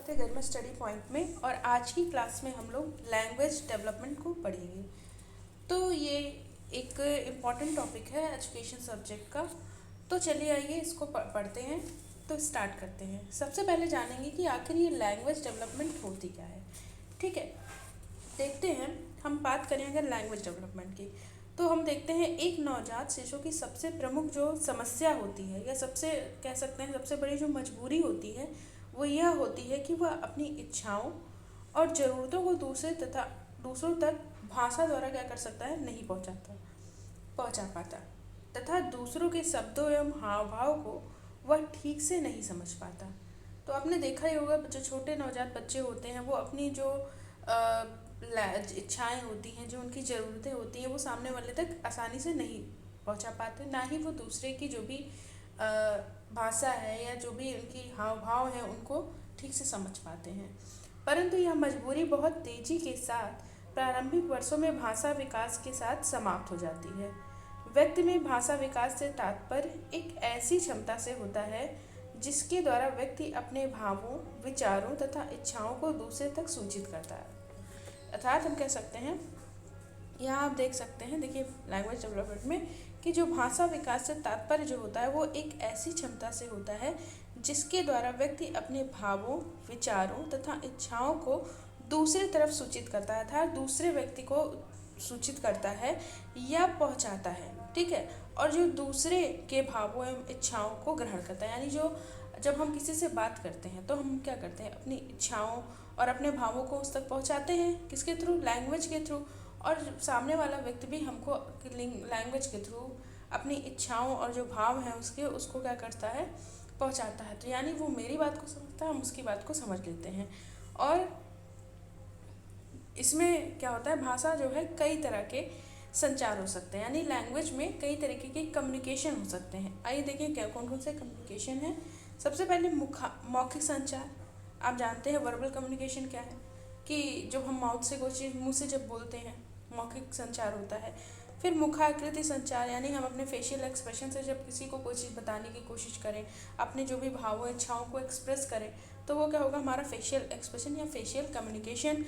स्वागत है गरिमा study point में। और आज की क्लास में हम लोग लैंग्वेज डेवलपमेंट को पढ़ेंगे। तो ये एक इम्पॉर्टेंट टॉपिक है एजुकेशन सब्जेक्ट का। तो चलिए आइए इसको पढ़ते हैं। तो स्टार्ट करते हैं। सबसे पहले जानेंगे कि आखिर ये लैंग्वेज डेवलपमेंट होती क्या है। ठीक है, देखते हैं। हम बात करें अगर लैंग्वेज डेवलपमेंट की, तो हम देखते हैं एक नवजात शिशु की सबसे प्रमुख जो समस्या होती है या सबसे कह सकते हैं सबसे बड़ी जो मजबूरी होती है वो यह होती है कि वह अपनी इच्छाओं और ज़रूरतों को दूसरों तक भाषा द्वारा क्या कर सकता है, नहीं पहुंचा पाता तथा दूसरों के शब्दों एवं हाव भाव को वह ठीक से नहीं समझ पाता। तो आपने देखा ही होगा, जो छोटे नवजात बच्चे होते हैं वो अपनी जो इच्छाएं होती हैं, जो उनकी ज़रूरतें होती हैं, वो सामने वाले तक आसानी से नहीं पहुंचा पाते, ना ही वो दूसरे की जो भी भाषा है या जो भी उनकी हाव भाव है उनको ठीक से समझ पाते हैं। परंतु यह मजबूरी बहुत तेजी के साथ प्रारंभिक वर्षों में भाषा विकास के साथ समाप्त हो जाती है। व्यक्ति में भाषा विकास से तात्पर्य एक ऐसी क्षमता से होता है जिसके द्वारा व्यक्ति अपने भावों, विचारों तथा इच्छाओं को दूसरे तक सूचित करता है। अर्थात हम कह सकते हैं, यहाँ आप देख सकते हैं, देखिए लैंग्वेज डेवलपमेंट में कि जो भाषा विकास से तात्पर्य जो होता है वो एक ऐसी क्षमता से होता है जिसके द्वारा व्यक्ति अपने भावों, विचारों तथा इच्छाओं को दूसरी तरफ सूचित करता है, अर्थात दूसरे व्यक्ति को सूचित करता है या पहुंचाता है। ठीक है, और जो दूसरे के भावों एवं इच्छाओं को ग्रहण करता है, यानी जो जब हम किसी से बात करते हैं तो हम क्या करते हैं, अपनी इच्छाओं और अपने भावों को उस तक पहुंचाते हैं। किसके थ्रू? लैंग्वेज के थ्रू। और सामने वाला व्यक्ति भी हमको लैंग्वेज के थ्रू अपनी इच्छाओं और जो भाव हैं उसको क्या करता है, पहुंचाता है। तो यानी वो मेरी बात को समझता है, हम उसकी बात को समझ लेते हैं। और इसमें क्या होता है, भाषा जो है कई तरह के संचार हो सकते हैं, यानी लैंग्वेज में कई तरीके के कम्युनिकेशन हो सकते हैं। आइए देखिए क्या कौन कौन से कम्युनिकेशन हैं। सबसे पहले मौखिक संचार। आप जानते हैं वर्बल कम्युनिकेशन क्या है, कि जब हम माउथ से कोई चीज़ मुँह से जब बोलते हैं मौखिक संचार होता है। फिर मुखाकृति संचार, यानी हम अपने फेशियल एक्सप्रेशन से जब किसी को कोई चीज़ बताने की कोशिश करें, अपने जो भी भावों इच्छाओं को एक्सप्रेस करें, तो वो क्या होगा, हमारा फेशियल एक्सप्रेशन या फेशियल कम्युनिकेशन।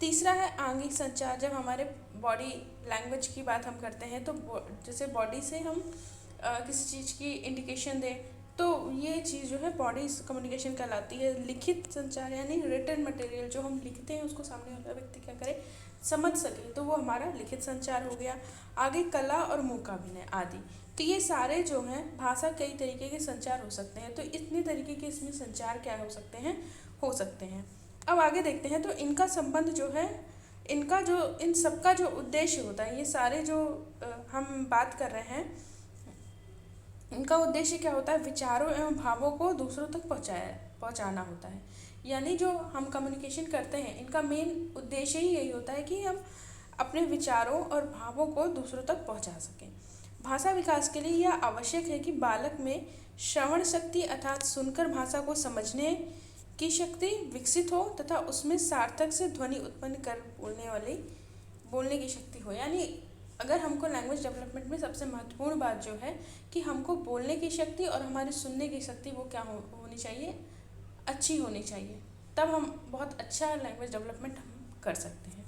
तीसरा है आंगिक संचार। जब हमारे बॉडी लैंग्वेज की बात हम करते हैं तो जैसे बॉडी से हम किसी चीज़ की इंडिकेशन दें, तो ये चीज़ जो है बॉडी कम्युनिकेशन कहलाती है। लिखित संचार, यानी रिटन मटेरियल जो हम लिखते हैं उसको सामने वाला व्यक्ति क्या करे, समझ सके, तो वो हमारा लिखित संचार हो गया। आगे कला और मूकाभिनय आदि। तो ये सारे जो हैं भाषा कई तरीके के संचार हो सकते हैं। तो इतने तरीके के इसमें संचार क्या हो सकते हैं। अब आगे देखते हैं। तो इनका संबंध जो है, इन सबका जो उद्देश्य होता है, ये सारे जो हम बात कर रहे हैं, इनका उद्देश्य क्या होता है, विचारों एवं भावों को दूसरों तक पहुंचाना होता है। यानी जो हम कम्युनिकेशन करते हैं, इनका मेन उद्देश्य ही यही होता है कि हम अपने विचारों और भावों को दूसरों तक पहुंचा सकें। भाषा विकास के लिए यह आवश्यक है कि बालक में श्रवण शक्ति अर्थात सुनकर भाषा को समझने की शक्ति विकसित हो तथा उसमें सार्थक से ध्वनि उत्पन्न कर बोलने की शक्ति हो। यानी अगर हमको लैंग्वेज डेवलपमेंट में सबसे महत्वपूर्ण बात जो है कि हमको बोलने की शक्ति और हमारी सुनने की शक्ति वो क्या होनी चाहिए, अच्छी होनी चाहिए। तब हम बहुत अच्छा लैंग्वेज डेवलपमेंट हम कर सकते हैं।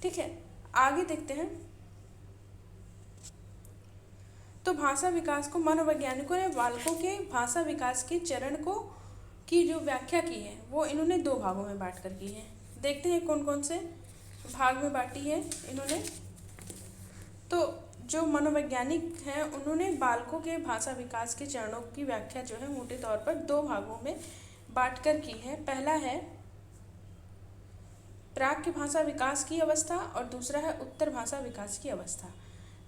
ठीक है, आगे देखते हैं। तो भाषा विकास को मनोवैज्ञानिकों ने बालकों के भाषा विकास के चरण की जो व्याख्या की है वो इन्होंने 2 भागों में बांट कर की है। देखते हैं कौन कौन से भाग में बांटी है इन्होंने। तो जो मनोवैज्ञानिक हैं उन्होंने बालकों के भाषा विकास के चरणों की व्याख्या जो है मोटे तौर पर 2 भागों में बांट कर की है। पहला है प्राक् भाषा विकास की अवस्था और दूसरा है उत्तर भाषा विकास की अवस्था।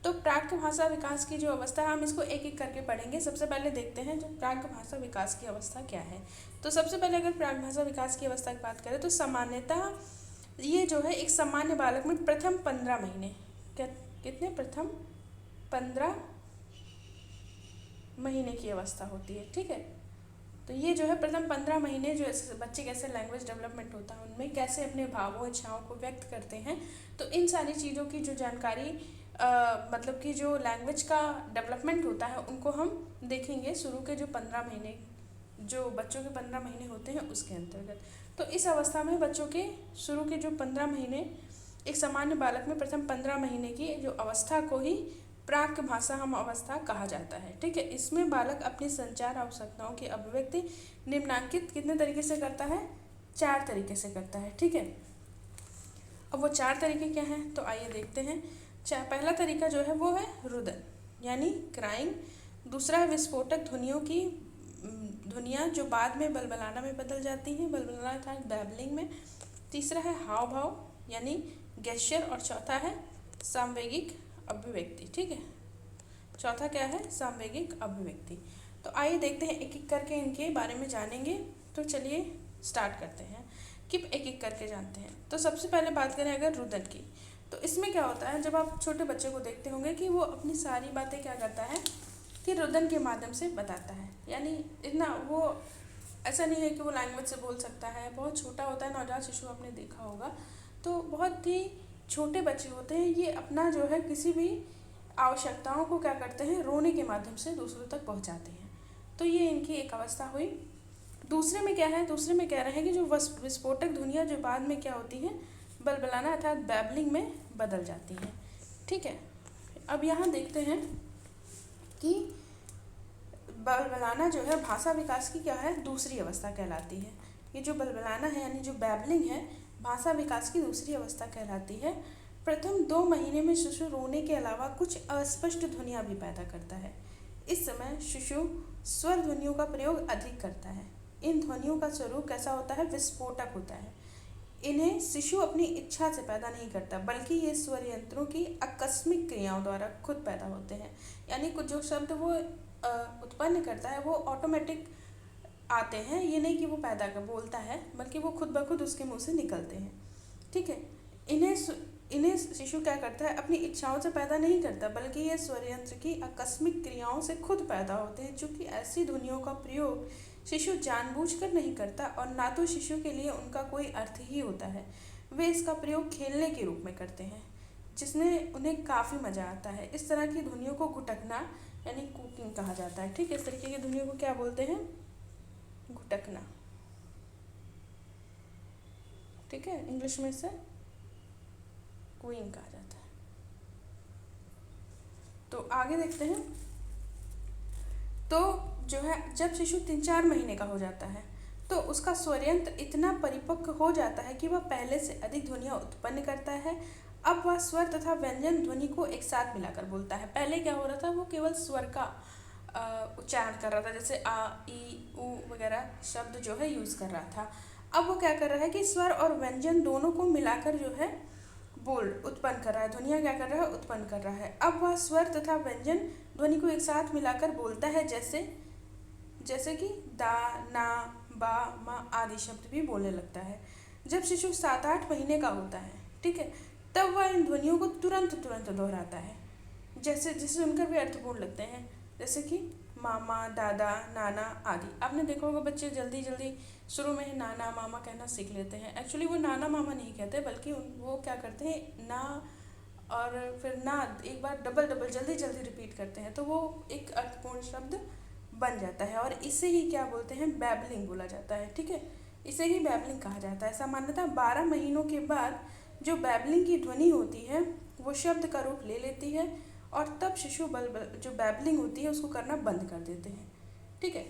तो प्राक् भाषा विकास की जो अवस्था है, हम इसको एक एक करके पढ़ेंगे। सबसे पहले देखते हैं जो प्राक् भाषा विकास की अवस्था क्या है। तो सबसे पहले अगर प्राक् भाषा विकास की अवस्था की बात करें तो सामान्यतः ये जो है एक सामान्य बालक में प्रथम 15 महीने, कितने, प्रथम 15 महीने की अवस्था होती है। ठीक है, तो ये जो है प्रथम 15 महीने जो बच्चे कैसे लैंग्वेज डेवलपमेंट होता है, उनमें कैसे अपने भावों इच्छाओं को व्यक्त करते हैं। तो इन सारी चीज़ों की जो जानकारी मतलब कि जो लैंग्वेज का डेवलपमेंट होता है उनको हम देखेंगे शुरू के जो 15 महीने, जो बच्चों के 15 महीने होते हैं उसके अंतर्गत। तो इस अवस्था में बच्चों के शुरू के जो 15 महीने, एक सामान्य बालक में प्रथम 15 महीने की जो अवस्था को ही प्राक भाषा हम अवस्था कहा जाता है। ठीक है, इसमें बालक अपनी संचार आवश्यकताओं की अभिव्यक्ति निम्नांकित कितने तरीके से करता है? 4 तरीके से करता है। ठीक है, अब वो 4 तरीके क्या हैं तो आइए देखते हैं। पहला तरीका जो है वो है रुदन यानी क्राइंग। दूसरा है विस्फोटक ध्वनियों की ध्वनियाँ जो बाद में बलबलाना में बदल जाती हैं, बलबलाना था बैबलिंग में। तीसरा है हाव भाव यानी गेस्चर, और चौथा है सामवेगिक अभिव्यक्ति। ठीक है, चौथा क्या है? सामवेगिक अभिव्यक्ति। तो आइए देखते हैं, एक एक करके इनके बारे में जानेंगे। तो चलिए स्टार्ट करते हैं कि एक एक करके जानते हैं। तो सबसे पहले बात करें अगर रुदन की, तो इसमें क्या होता है, जब आप छोटे बच्चे को देखते होंगे कि वो अपनी सारी बातें क्या करता है कि रुदन के माध्यम से बताता है। यानी इतना वो ऐसा नहीं है कि वो लैंग्वेज से बोल सकता है, बहुत छोटा होता है, नवजात शिशु आपने देखा होगा, तो बहुत ही छोटे बच्चे होते हैं, ये अपना जो है किसी भी आवश्यकताओं को क्या करते हैं, रोने के माध्यम से दूसरों तक पहुंचाते हैं। तो ये इनकी एक अवस्था हुई। दूसरे में क्या है? दूसरे में कह रहे हैं कि जो विस्फोटक ध्वनियाँ जो बाद में क्या होती हैं, बलबलाना अर्थात बैबलिंग में बदल जाती हैं। ठीक है, अब यहाँ देखते हैं कि बलबलाना जो है भाषा विकास की क्या है, दूसरी अवस्था कहलाती है। ये जो बलबलाना है यानी जो बैबलिंग है, भाषा विकास की दूसरी अवस्था कहलाती है। प्रथम 2 महीने में शिशु रोने के अलावा कुछ अस्पष्ट ध्वनियाँ भी पैदा करता है। इस समय शिशु स्वर ध्वनियों का प्रयोग अधिक करता है। इन ध्वनियों का स्वरूप कैसा होता है? विस्फोटक होता है। इन्हें शिशु अपनी इच्छा से पैदा नहीं करता, बल्कि ये स्वर यंत्रों की आकस्मिक क्रियाओं द्वारा खुद पैदा होते हैं। यानी कुछ जो शब्द वो उत्पन्न करता है वो ऑटोमेटिक आते हैं, ये नहीं कि वो पैदा कर बोलता है, बल्कि वो खुद ब खुद उसके मुंह से निकलते हैं। ठीक है, इन्हें शिशु क्या करता है? अपनी इच्छाओं से पैदा नहीं करता, बल्कि ये स्वर यंत्र की आकस्मिक क्रियाओं से खुद पैदा होते हैं। चूँकि ऐसी ध्वनियों का प्रयोग शिशु जानबूझकर नहीं करता और ना तो शिशु के लिए उनका कोई अर्थ ही होता है, वे इसका प्रयोग खेलने के रूप में करते हैं, जिसमें उन्हें काफ़ी मज़ा आता है। इस तरह की ध्वनियों को घुटकना यानी कुकिंग कहा जाता है। ठीक है, इस तरीके की ध्वनियों को क्या बोलते हैं? घुटकना। ठीक है, इंग्लिश में इसे कुइंग कहा जाता है। तो आगे देखते हैं। तो जो है जब शिशु 3-4 महीने का हो जाता है तो उसका स्वरयंत्र इतना परिपक्व हो जाता है कि वह पहले से अधिक ध्वनियाँ उत्पन्न करता है। अब वह स्वर तथा व्यंजन ध्वनि को एक साथ मिलाकर बोलता है। पहले क्या हो रहा था, वो केवल स्वर का उच्चारण कर रहा था, जैसे आ, ई, ऊ वगैरह शब्द जो है यूज़ कर रहा था। अब वो क्या कर रहा है कि स्वर और व्यंजन दोनों को मिलाकर जो है बोल उत्पन्न कर रहा है, ध्वनियाँ क्या कर रहा है? उत्पन्न कर रहा है। अब वह स्वर तथा व्यंजन ध्वनि को एक साथ मिलाकर बोलता है, जैसे कि दा, ना, बा, मा आदि शब्द भी बोलने लगता है। जब शिशु 7-8 महीने का होता है, ठीक है, तब वह इन ध्वनियों को तुरंत दोहराता है, जिससे सुनकर भी अर्थपूर्ण लगते हैं, जैसे कि मामा, दादा, नाना आदि। आपने देखा होगा बच्चे जल्दी शुरू में ही नाना मामा कहना सीख लेते हैं। एक्चुअली वो नाना मामा नहीं कहते, बल्कि वो क्या करते हैं, ना और फिर ना एक बार डबल जल्दी रिपीट करते हैं, तो वो एक अर्थपूर्ण शब्द बन जाता है। और इसे ही क्या बोलते हैं? बैबलिंग बोला जाता है। ठीक है, इसे ही बैबलिंग कहा जाता है। सामान्यतः 12 महीनों के बाद जो बैबलिंग की ध्वनि होती है वो शब्द का रूप ले लेती है, और तब शिशु जो बैबलिंग होती है उसको करना बंद कर देते हैं। ठीक है,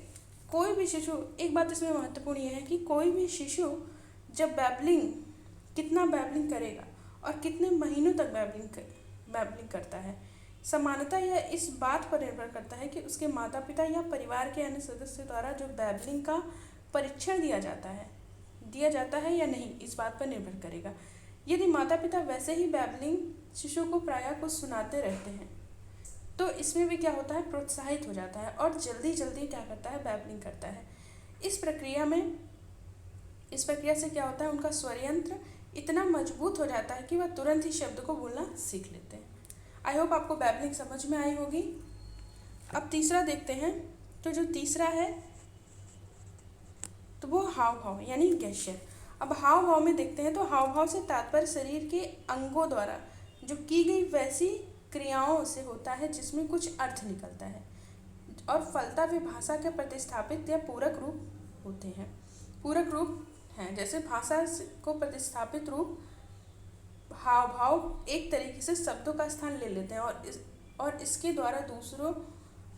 कोई भी शिशु, एक बात इसमें महत्वपूर्ण यह है कि कोई भी शिशु जब कितना बैबलिंग करेगा और कितने महीनों तक बैबलिंग करता है, समानता यह इस बात पर निर्भर करता है कि उसके माता पिता या परिवार के अन्य सदस्य द्वारा जो बैबलिंग का परीक्षण दिया जाता है या नहीं, इस बात पर निर्भर करेगा। यदि माता पिता वैसे ही बैबलिंग शिशु को प्रायः कुछ सुनाते रहते हैं तो इसमें भी क्या होता है? प्रोत्साहित हो जाता है और जल्दी क्या करता है? बैबलिंग करता है। इस प्रक्रिया से क्या होता है? उनका स्वरयंत्र इतना मजबूत हो जाता है कि वह तुरंत ही शब्द को बोलना सीख लेते हैं। आई होप आपको बैबलिंग समझ में आई होगी। अब तीसरा देखते हैं। तो जो तीसरा है तो वो हाव भाव यानी गेस्चर। अब हाव भाव में देखते हैं, तो हाव भाव से तात्पर्य शरीर के अंगों द्वारा जो की गई वैसी क्रियाओं से होता है जिसमें कुछ अर्थ निकलता है, और फलता वे भाषा के प्रतिस्थापित या पूरक रूप होते हैं। पूरक रूप हैं। जैसे भाषा को प्रतिस्थापित रूप हाव भाव एक तरीके से शब्दों का स्थान ले लेते हैं और इसके द्वारा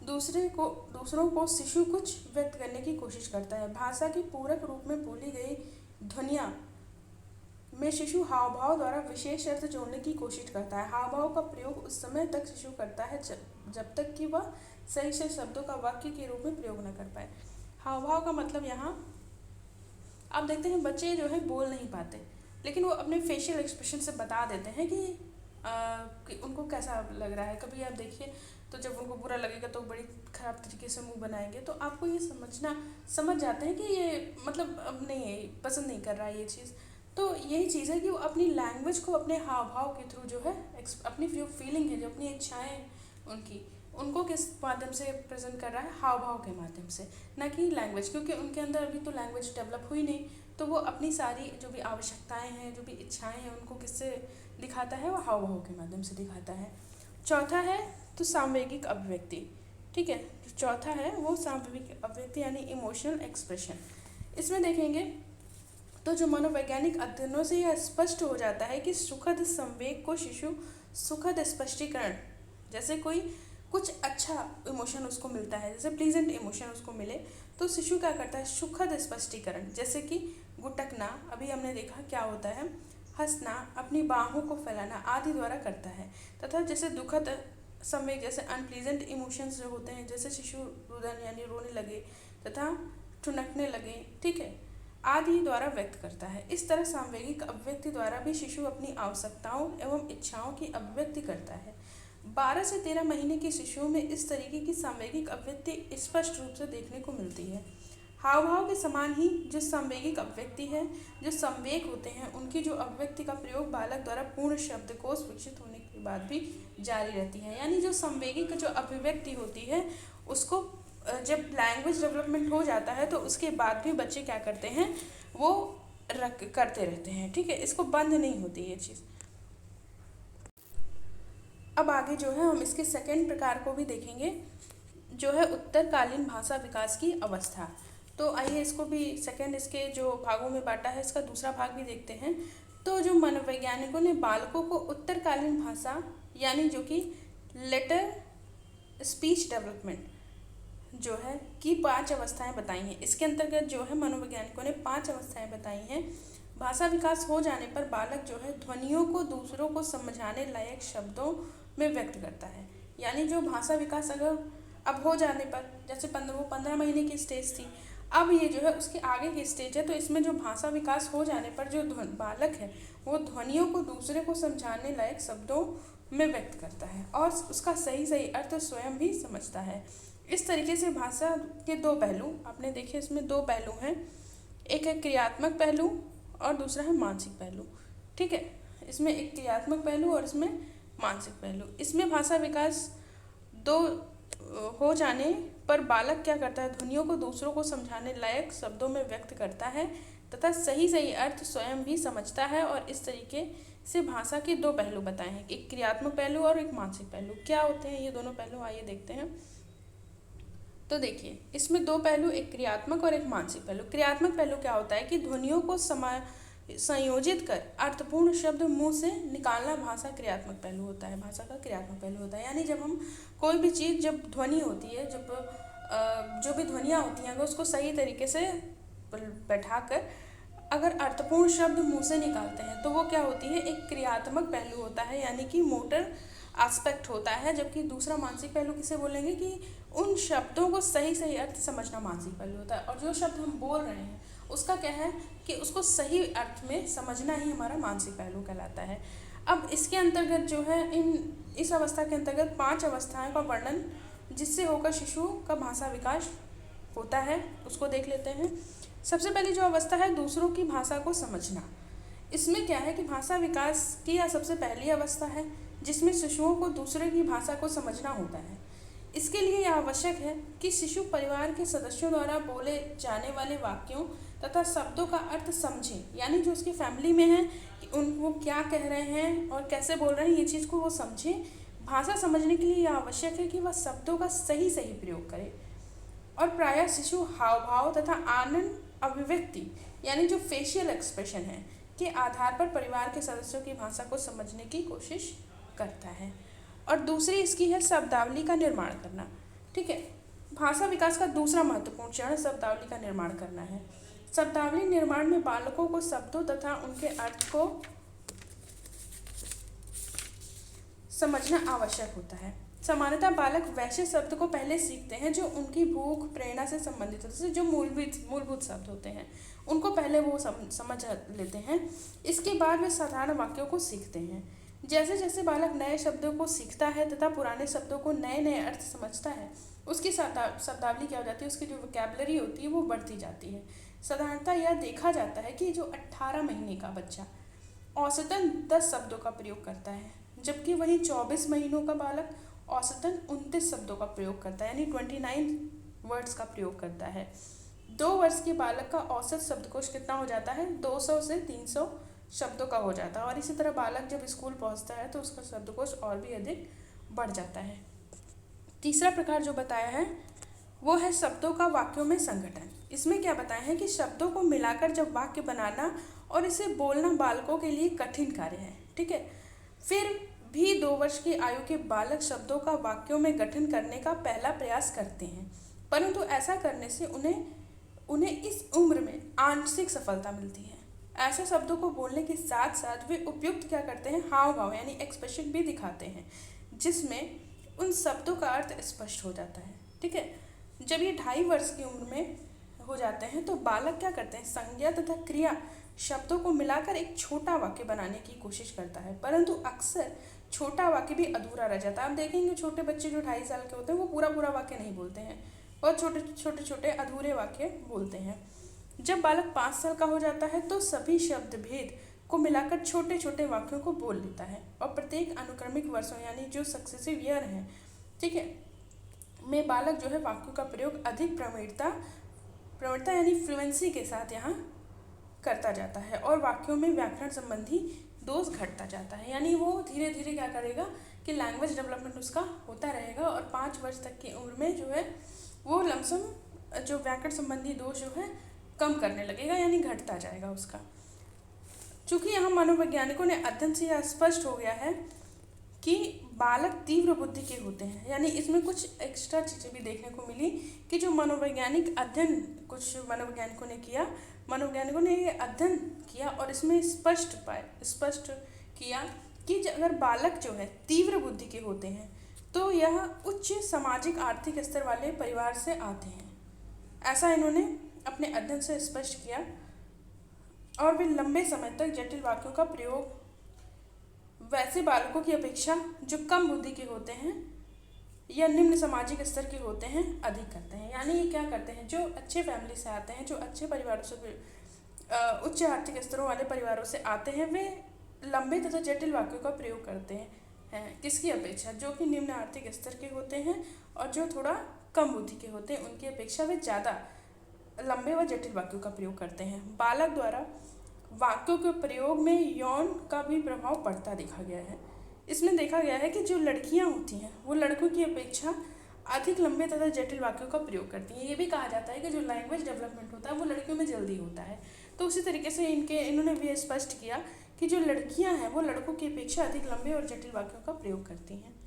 दूसरों को शिशु कुछ व्यक्त करने की कोशिश करता है। भाषा के पूरक रूप में बोली गई ध्वनियाँ में शिशु हाव भाव द्वारा विशेष अर्थ जोड़ने की कोशिश करता है। हाव भाव का प्रयोग उस समय तक शिशु करता है जब तक कि वह सही से शब्दों का वाक्य के रूप में प्रयोग न कर पाए। हाव भाव का मतलब यहाँ आप देखते हैं बच्चे जो है बोल नहीं पाते, लेकिन वो अपने फेशियल एक्सप्रेशन से बता देते हैं कि उनको कैसा लग रहा है। कभी आप देखिए तो जब उनको बुरा लगेगा तो बड़ी ख़राब तरीके से मुंह बनाएंगे, तो आपको ये समझ जाते हैं कि ये मतलब अब नहीं है, पसंद नहीं कर रहा है ये चीज़। तो यही चीज़ है कि वो अपनी लैंग्वेज को अपने हाव भाव के थ्रू जो है अपनी जो फीलिंग है, जो अपनी इच्छाएँ उनको किस माध्यम से प्रेजेंट कर रहा है, हाव भाव के माध्यम से, ना कि लैंग्वेज, क्योंकि उनके अंदर अभी तो लैंग्वेज डेवलप हुई नहीं। तो वो अपनी सारी जो भी आवश्यकताएं हैं, जो भी इच्छाएं हैं, उनको किससे दिखाता है, वो हाव भाव के माध्यम से दिखाता है। चौथा है तो सामवेगिक अभिव्यक्ति। ठीक है, जो चौथा है वो सामवेगिक अभिव्यक्ति यानी इमोशनल एक्सप्रेशन। इसमें देखेंगे तो जो मनोवैज्ञानिक अध्ययनों से यह स्पष्ट हो जाता है कि सुखद संवेग को शिशु सुखद स्पष्टीकरण, जैसे कोई कुछ अच्छा इमोशन उसको मिलता है, जैसे प्लीजेंट इमोशन उसको मिले, तो शिशु क्या करता है, सुखद स्पष्टीकरण, जैसे कि गुटकना, अभी हमने देखा क्या होता है, हंसना, अपनी बाहों को फैलाना आदि द्वारा करता है। तथा जैसे दुखद संवेग, जैसे अनप्लीजेंट इमोशंस जो होते हैं, जैसे शिशु रुदन यानी रोने लगे तथा ठुनकने लगे, ठीक है, आदि द्वारा व्यक्त करता है। इस तरह सांवेगिक अभिव्यक्ति द्वारा भी शिशु अपनी आवश्यकताओं एवं इच्छाओं की अभिव्यक्ति करता है। 12 से 13 महीने के शिशुओं में इस तरीके की सांवेगिक अभिव्यक्ति स्पष्ट रूप से देखने को मिलती है। हाव भाव के समान ही जो सांवेगिक अभिव्यक्ति है, जो संवेग होते हैं, उनकी जो अभिव्यक्ति का प्रयोग बालक द्वारा पूर्ण शब्दकोश विकसित होने के बाद भी जारी रहती है। यानी जो संवेगिक जो अभिव्यक्ति होती है उसको जब लैंग्वेज डेवलपमेंट हो जाता है तो उसके बाद भी बच्चे क्या करते हैं, वो करते रहते हैं। ठीक है, इसको बंद नहीं होती ये चीज़। अब आगे जो है हम इसके सेकंड प्रकार को भी देखेंगे, जो है उत्तरकालीन भाषा विकास की अवस्था। तो आइए इसको भी सेकंड इसके जो भागों में बांटा है, इसका दूसरा भाग भी देखते हैं। तो जो मनोवैज्ञानिकों ने बालकों को उत्तरकालीन भाषा यानी जो कि लेटर स्पीच डेवलपमेंट जो है की 5 अवस्थाएं बताई हैं। इसके अंतर्गत जो है मनोवैज्ञानिकों ने 5 अवस्थाएं बताई हैं। भाषा विकास हो जाने पर बालक जो है ध्वनियों को दूसरों को समझाने लायक शब्दों में व्यक्त करता है। यानी जो भाषा विकास अगर अब हो जाने पर, जैसे 15 महीने की स्टेज थी, अब ये जो है उसके आगे की स्टेज है, तो इसमें जो भाषा विकास हो जाने पर जो बालक है वो ध्वनियों को दूसरे को समझाने लायक शब्दों में व्यक्त करता है और उसका सही अर्थ स्वयं भी समझता है। इस तरीके से भाषा के 2 पहलू आपने देखे, इसमें 2 पहलू हैं, एक है क्रियात्मक पहलू और दूसरा है मानसिक पहलू। ठीक है, इसमें एक क्रियात्मक पहलू और इसमें मानसिक पहलू। इसमें भाषा विकास 2 हो जाने पर बालक क्या करता है, ध्वनियों को दूसरों को समझाने लायक शब्दों में व्यक्त करता है तथा सही अर्थ स्वयं भी समझता है। और इस तरीके से भाषा के 2 पहलू बताए हैं, एक क्रियात्मक पहलू और एक मानसिक पहलू। क्या होते हैं ये दोनों पहलू, आइए देखते हैं। तो देखिए इसमें 2 पहलू, एक क्रियात्मक और एक मानसिक पहलू। क्रियात्मक पहलू क्या होता है कि ध्वनियों को संयोजित कर अर्थपूर्ण शब्द मुंह से निकालना भाषा क्रियात्मक पहलू होता है, भाषा का क्रियात्मक पहलू होता है। यानी जब हम कोई भी चीज़, जब ध्वनि होती है, जब जो भी ध्वनियाँ होती हैं, अगर उसको सही तरीके से बैठाकर अगर अर्थपूर्ण शब्द मुंह से निकालते हैं तो वो क्या होती है, एक क्रियात्मक पहलू होता है, यानी कि मोटर एस्पेक्ट होता है। जबकि दूसरा मानसिक पहलू किसे बोलेंगे कि उन शब्दों को सही अर्थ समझना मानसिक पहलू होता है। और जो शब्द हम बोल रहे हैं उसका क्या है कि उसको सही अर्थ में समझना ही हमारा मानसिक पहलू कहलाता है। अब इसके अंतर्गत जो है इस अवस्था के अंतर्गत 5 अवस्थाओं का वर्णन जिससे होकर शिशु का भाषा विकास होता है, उसको देख लेते हैं। सबसे पहली जो अवस्था है दूसरों की भाषा को समझना। इसमें क्या है कि भाषा विकास की यह सबसे पहली अवस्था है जिसमें शिशुओं को दूसरे की भाषा को समझना होता है। इसके लिए यह आवश्यक है कि शिशु परिवार के सदस्यों द्वारा बोले जाने वाले वाक्यों तथा शब्दों का अर्थ समझे, यानी जो उसकी फैमिली में है कि वो क्या कह रहे हैं और कैसे बोल रहे हैं, ये चीज़ को वो समझे। भाषा समझने के लिए यह आवश्यक है कि वह शब्दों का सही प्रयोग करे। और प्रायः शिशु हाव भाव तथा आनंद अभिव्यक्ति यानी जो फेशियल एक्सप्रेशन है के आधार पर परिवार के सदस्यों की भाषा को समझने की कोशिश करता है। और दूसरी इसकी है शब्दावली का निर्माण करना। ठीक है, भाषा विकास का दूसरा महत्वपूर्ण चरण शब्दावली का निर्माण करना है। शब्दावली निर्माण में बालकों को शब्दों तथा उनके अर्थ को समझना आवश्यक होता है। सामान्यतः बालक वैसे शब्द को पहले सीखते हैं जो उनकी भूख प्रेरणा से संबंधित होते हैं, जो मूलभूत शब्द होते हैं उनको पहले वो समझ लेते हैं। इसके बाद वे साधारण वाक्यों को सीखते हैं। जैसे जैसे बालक नए शब्दों को सीखता है तथा पुराने शब्दों को नए नए अर्थ समझता है, उसकी शब्दावली क्या हो जाती है, उसकी जो वोकैबुलरी होती है वो बढ़ती जाती है। साधारणतः यह देखा जाता है कि जो 18 महीने का बच्चा औसतन 10 शब्दों का प्रयोग करता है, जबकि वही 24 महीनों का बालक औसतन 29 शब्दों का प्रयोग करता है, यानी 29 वर्ड्स का प्रयोग करता है। 2 वर्ष के बालक का औसत शब्दकोश कितना हो जाता है, 200 से 300 शब्दों का हो जाता है। और इसी तरह बालक जब स्कूल पहुंचता है तो उसका शब्दकोश और भी अधिक बढ़ जाता है। तीसरा प्रकार जो बताया है वो है शब्दों का वाक्यों में संगठन। इसमें क्या बताया है कि शब्दों को मिलाकर जब वाक्य बनाना और इसे बोलना बालकों के लिए कठिन कार्य है। ठीक है, फिर भी 2 वर्ष की आयु के बालक शब्दों का वाक्यों में गठन करने का पहला प्रयास करते हैं, परंतु ऐसा करने से उन्हें इस उम्र में आंशिक सफलता मिलती है। ऐसे शब्दों को बोलने के साथ साथ वे उपयुक्त क्या करते हैं, हाव भाव यानी एक्सप्रेशन भी दिखाते हैं, जिसमें उन शब्दों का अर्थ स्पष्ट हो जाता है। ठीक है, जब ये 2.5 वर्ष की उम्र में हो जाते हैं तो बालक क्या करते हैं, संज्ञा तथा क्रिया शब्दों को मिलाकर एक छोटा वाक्य बनाने की कोशिश करता है, परंतु अक्सर छोटा वाक्य भी अधूरा रह जाता है। आप देखेंगे छोटे बच्चे जो 2.5 साल के होते हैं वो पूरा वाक्य नहीं बोलते हैं, बहुत छोटे अधूरे वाक्य बोलते हैं। जब बालक 5 साल का हो जाता है तो सभी शब्द भेद को मिलाकर छोटे छोटे वाक्यों को बोल लेता है, और प्रत्येक अनुक्रमिक वर्षों यानी जो सक्सेसिव ईयर है, ठीक है, में बालक जो है वाक्यों का प्रयोग अधिक प्रवणता यानी फ्लुएंसी के साथ यहाँ करता जाता है, और वाक्यों में व्याकरण संबंधी दोष घटता जाता है। यानी वो धीरे धीरे क्या करेगा कि लैंग्वेज डेवलपमेंट उसका होता रहेगा, और 5 वर्ष तक की उम्र में जो है वो लमसम जो व्याकरण संबंधी दोष जो है कम करने लगेगा, यानी घटता जाएगा उसका। चूँकि यहाँ मनोवैज्ञानिकों ने अध्ययन से यह स्पष्ट हो गया है कि बालक तीव्र बुद्धि के होते हैं, यानी इसमें कुछ एक्स्ट्रा चीज़ें भी देखने को मिली कि जो मनोवैज्ञानिक अध्ययन कुछ मनोवैज्ञानिकों ने ये अध्ययन किया और इसमें स्पष्ट किया कि अगर बालक जो है तीव्र बुद्धि के होते हैं तो यह उच्च सामाजिक आर्थिक स्तर वाले परिवार से आते हैं। ऐसा इन्होंने अपने अध्ययन से स्पष्ट किया, और वे लंबे समय तक जटिल वाक्यों का प्रयोग वैसे बालकों की अपेक्षा जो कम बुद्धि के होते हैं या निम्न सामाजिक स्तर के होते हैं अधिक करते हैं। यानी ये क्या करते हैं, जो अच्छे फैमिली से आते हैं, जो अच्छे परिवारों से उच्च आर्थिक स्तरों वाले परिवारों से आते हैं, वे लंबे तथा जटिल वाक्यों का प्रयोग करते हैं किसकी अपेक्षा, जो कि निम्न आर्थिक स्तर के होते हैं और जो थोड़ा कम बुद्धि के होते हैं उनकी अपेक्षा वे ज़्यादा लंबे व जटिल वाक्यों का प्रयोग करते हैं। बालक द्वारा वाक्यों के प्रयोग में यौन का भी प्रभाव पड़ता देखा गया है। इसमें देखा गया है कि जो लड़कियां होती हैं वो लड़कों की अपेक्षा अधिक लंबे तथा जटिल वाक्यों का प्रयोग करती हैं। ये भी कहा जाता है कि जो लैंग्वेज डेवलपमेंट होता है वो लड़कियों में जल्दी होता है। तो उसी तरीके से इन्होंने भी स्पष्ट किया कि जो लड़कियां हैं वो लड़कों की अपेक्षा अधिक लंबे और जटिल वाक्यों का प्रयोग करती हैं।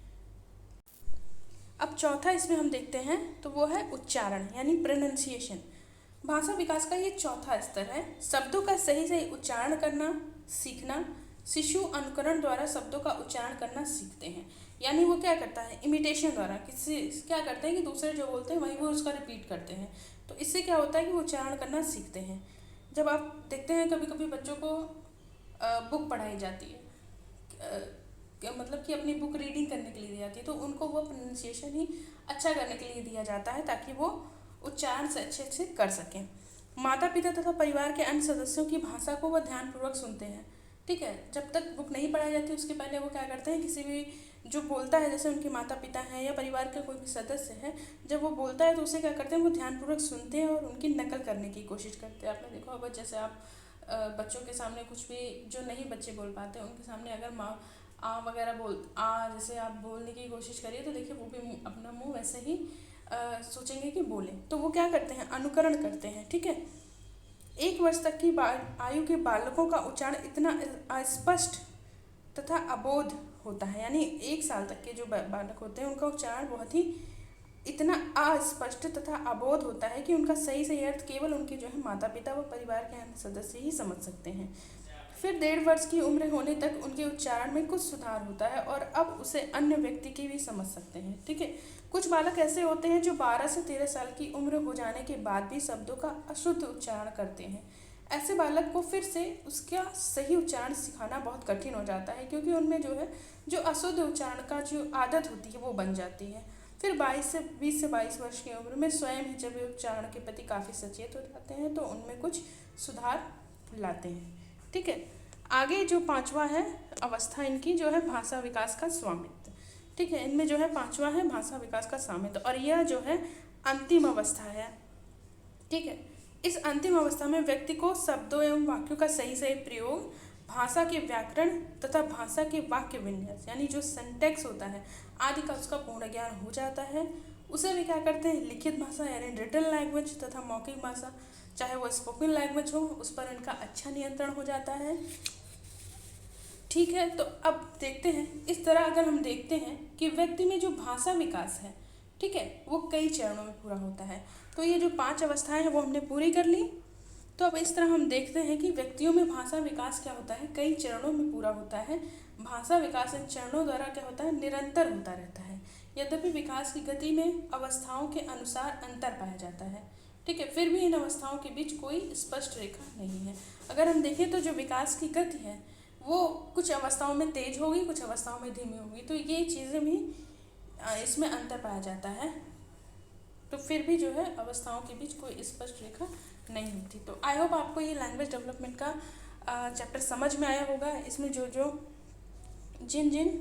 अब चौथा इसमें हम देखते हैं तो वो है उच्चारण यानी प्रोनाउंसिएशन। भाषा विकास का ये चौथा स्तर है। शब्दों का सही उच्चारण करना सीखना। शिशु अनुकरण द्वारा शब्दों का उच्चारण करना सीखते हैं, यानी वो क्या करता है, इमिटेशन द्वारा किसी क्या करते हैं कि दूसरे जो बोलते हैं वही वो उसका रिपीट करते हैं। तो इससे क्या होता है कि वो उच्चारण करना सीखते हैं। जब आप देखते हैं कभी कभी बच्चों को बुक पढ़ाई जाती है, मतलब कि अपनी बुक रीडिंग करने के लिए दी जाती है, तो उनको वो प्रोनाउंसिएशन ही अच्छा करने के लिए दिया जाता है ताकि वो उच्चारण से अच्छे से कर सकें। माता पिता तथा परिवार के अन्य सदस्यों की भाषा को वह ध्यानपूर्वक सुनते हैं। ठीक है, जब तक बुक नहीं पढ़ाई जाती उसके पहले वो क्या करते हैं, किसी भी जो बोलता है जैसे उनके माता पिता हैं या परिवार के कोई भी सदस्य है, जब वो बोलता है तो उसे क्या करते हैं, वो ध्यानपूर्वक सुनते हैं और उनकी नकल करने की कोशिश करते हैं। आपने देखा होगा जैसे आप बच्चों के सामने कुछ भी जो नहीं बच्चे बोल पाते उनके सामने अगर माँ आ वगैरह जैसे आप बोलने की कोशिश करिए तो देखिए वो भी अपना मुँह वैसे ही सोचेंगे कि बोलें, तो वो क्या करते हैं, अनुकरण करते हैं। ठीक है, 1 वर्ष तक की आयु के बालकों का उच्चारण इतना अस्पष्ट तथा अबोध होता है, यानी 1 साल तक के जो बालक होते हैं उनका उच्चारण बहुत ही इतना अस्पष्ट तथा अबोध होता है कि उनका सही अर्थ केवल उनके जो है माता पिता व परिवार के अन्य सदस्य ही समझ सकते हैं। फिर 1.5 वर्ष की उम्र होने तक उनके उच्चारण में कुछ सुधार होता है और अब उसे अन्य व्यक्ति की भी समझ सकते हैं। ठीक है, कुछ बालक ऐसे होते हैं जो 12 से 13 साल की उम्र हो जाने के बाद भी शब्दों का अशुद्ध उच्चारण करते हैं। ऐसे बालक को फिर से उसका सही उच्चारण सिखाना बहुत कठिन हो जाता है, क्योंकि उनमें जो है जो अशुद्ध उच्चारण का जो आदत होती है वो बन जाती है। फिर 20 से 22 वर्ष की उम्र में स्वयं ही जब वे उच्चारण के प्रति काफ़ी सचेत हो जाते हैं तो उनमें कुछ सुधार लाते हैं। ठीक है, आगे जो 5वां है अवस्था इनकी जो है भाषा विकास का स्वामित्व। ठीक है, इनमें जो है 5वां है भाषा विकास का स्वामित्व, और यह जो है अंतिम अवस्था है। ठीक है, इस अंतिम अवस्था में व्यक्ति को शब्दों एवं वाक्यों का सही प्रयोग, भाषा के व्याकरण तथा भाषा के वाक्य विन्यास यानी जो सिंटैक्स होता है आदि का उसका पूर्ण ज्ञान हो जाता है। उसे भी क्या करते हैं, लिखित भाषा यानी रिटन लैंग्वेज तथा मौखिक भाषा चाहे वो स्पोकन लैंग्वेज हो उस पर इनका अच्छा नियंत्रण हो जाता है। ठीक है, तो अब देखते हैं इस तरह अगर हम देखते हैं कि व्यक्ति में जो भाषा विकास है, ठीक है, वो कई चरणों में पूरा होता है। तो ये जो 5 अवस्थाएं हैं वो हमने पूरी कर ली। तो अब इस तरह हम देखते हैं कि व्यक्तियों में भाषा विकास क्या होता है, कई चरणों में पूरा होता है। भाषा विकास इन चरणों द्वारा क्या होता है, निरंतर होता रहता है। यद्यपि विकास की गति में अवस्थाओं के अनुसार अंतर पाया जाता है। ठीक है, फिर भी इन अवस्थाओं के बीच कोई स्पष्ट रेखा नहीं है। अगर हम देखें तो जो विकास की गति है वो कुछ अवस्थाओं में तेज होगी, कुछ अवस्थाओं में धीमी होगी, तो ये चीज़ें भी इसमें अंतर पाया जाता है। तो फिर भी जो है अवस्थाओं के बीच कोई स्पष्ट रेखा नहीं होती। तो आई होप आपको ये लैंग्वेज डेवलपमेंट का चैप्टर समझ में आया होगा। इसमें जिन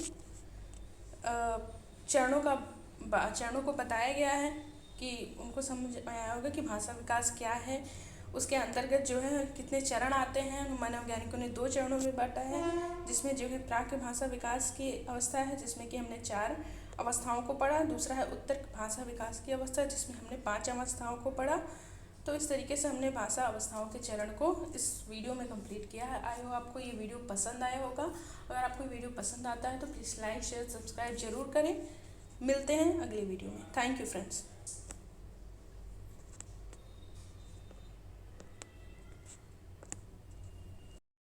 चरणों को बताया गया है कि उनको समझ में आया होगा कि भाषा विकास क्या है, उसके अंतर्गत जो है कितने चरण आते हैं। मनोवैज्ञानिकों ने 2 चरणों में बांटा है, जिसमें जो है प्राक भाषा विकास की अवस्था है जिसमें कि हमने 4 अवस्थाओं को पढ़ा। दूसरा है उत्तर भाषा विकास की अवस्था जिसमें हमने 5 अवस्थाओं को पढ़ा। तो इस तरीके से हमने भाषा अवस्थाओं के चरण को इस वीडियो में कंप्लीट किया है। आई होप आपको ये वीडियो पसंद आया होगा। अगर आपको वीडियो पसंद आता है तो प्लीज़ लाइक शेयर सब्सक्राइब जरूर करें। मिलते हैं अगले वीडियो में। Thank you friends.